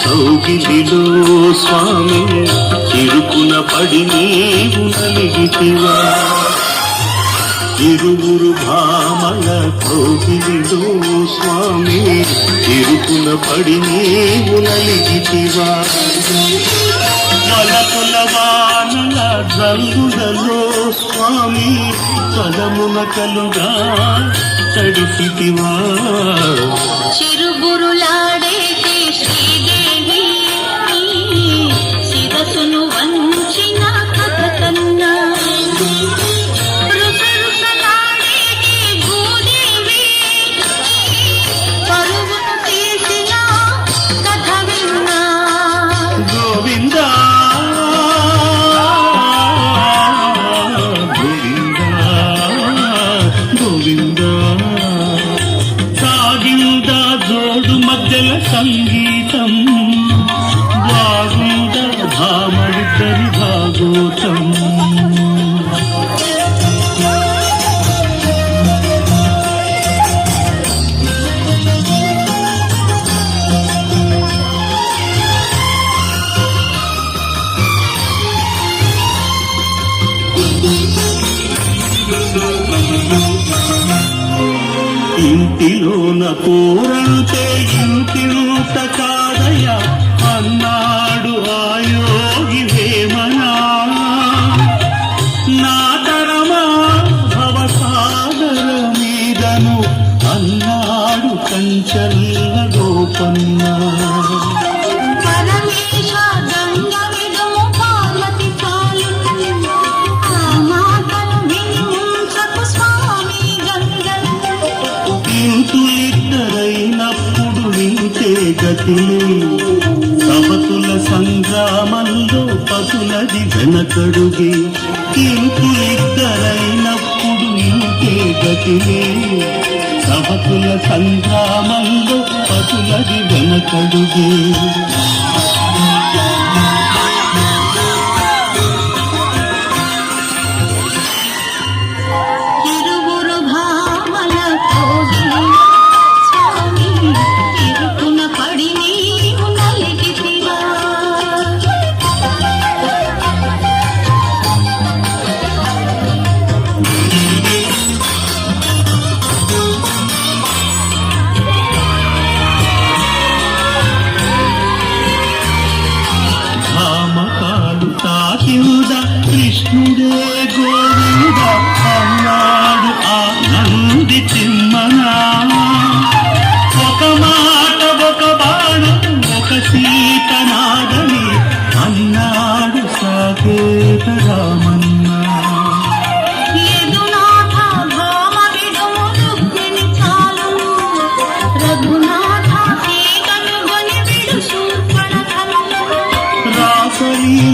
కౌగిలిలో స్వామి ఇరుకున పడి నీవు నలిగితివా ఇరువురు భామల కౌగిలిలో స్వామి ఇరుకున పడి నీవు నలిగితివా వలపుల వానల రంగులలో స్వామి పదమున కలుగా తడిసితివా చిరుబురులాడేటి శ్రీదేవి శిరసును వంచిన కథ కన్నా రుసరుసలాడేటి భూదేవి పరుగును తీసిన కథ విన్నా గోవిందా జోడు మధ్యల సంగీతం బాగుంద భామడిద్దరి భాగోతం ఇంటిలోన పోరంటే ఇంటింత కాదయ్యా అన్నాడు ఆయోగి వేమనా నా తరమా భవసాగర మీదను అన్నాడు కంచల్ల గోపన్నా ఇంతులిద్దరైనప్పుడు వింటే గతిలే సవతుల సంగ్రామంలో పతులది వెనకడుగే ఇంతులిద్దరైనప్పుడు వింటే గతిలే సవతుల సంగ్రామంలో పతులది వెనకడుగే